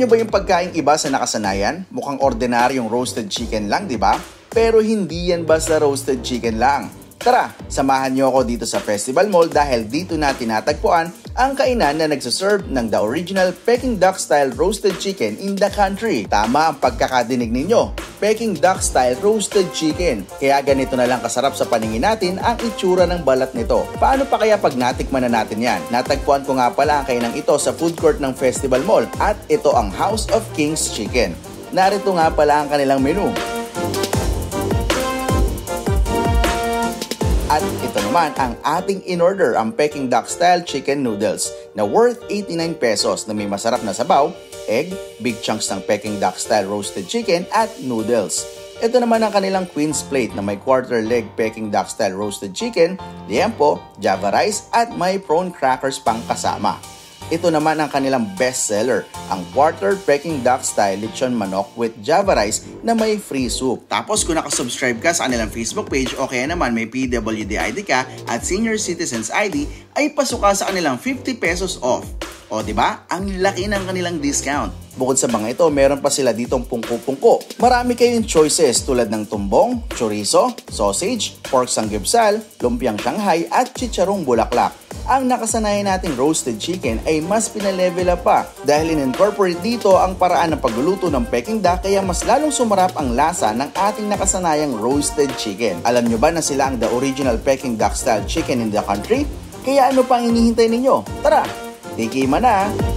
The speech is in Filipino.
nyo ba yung pagkain iba sa nakasanayan? Mukhang ordinaryong roasted chicken lang, di ba? Pero hindi yan basta roasted chicken lang. Tara, samahan nyo ako dito sa Festival Mall dahil dito na tinatagpuan ang kainan na nagsaserve ng the original Peking Duck Style Roasted Chicken in the country. Tama ang pagkakadinig ninyo, Peking Duck Style Roasted Chicken. Kaya ganito na lang kasarap sa paningin natin ang itsura ng balat nito. Paano pa kaya pag natikman na natin yan? Natagpuan ko nga pala ang kainang ito sa food court ng Festival Mall at ito ang House of Kings Chicken. Narito nga pala ang kanilang menu. At ito naman ang ating in-order, ang Peking Duck Style Chicken Noodles na worth 89 pesos na may masarap na sabaw, egg, big chunks ng Peking Duck Style Roasted Chicken at noodles. Ito naman ang kanilang Queen's Plate na may quarter leg Peking Duck Style Roasted Chicken, liempo, java rice at may prawn crackers pang kasama. Ito naman ang kanilang best seller, ang quarter Peking Duck Style Lechon Manok with java rice na may free soup. Tapos kung nakasubscribe ka sa kanilang Facebook page o kaya naman may PWD ID ka at Senior Citizens ID, ay pasok ka sa kanilang 50 pesos off. O diba? Ang laki ng kanilang discount. Bukod sa mga ito, meron pa sila ditong pungko-pungko. Marami kayong choices tulad ng tumbong, chorizo, sausage, pork sanggipsal, lumpiang Shanghai at chicharong bulaklak. Ang nakasanayan nating roasted chicken ay mas pinalevel up pa dahil in-incorporate dito ang paraan ng pagluluto ng Peking Duck kaya mas lalong sumarap ang lasa ng ating nakasanayang roasted chicken. Alam nyo ba na sila ang the original Peking Duck Style Chicken in the country? Kaya ano pang hinihintay ninyo? Tara, tikiman na!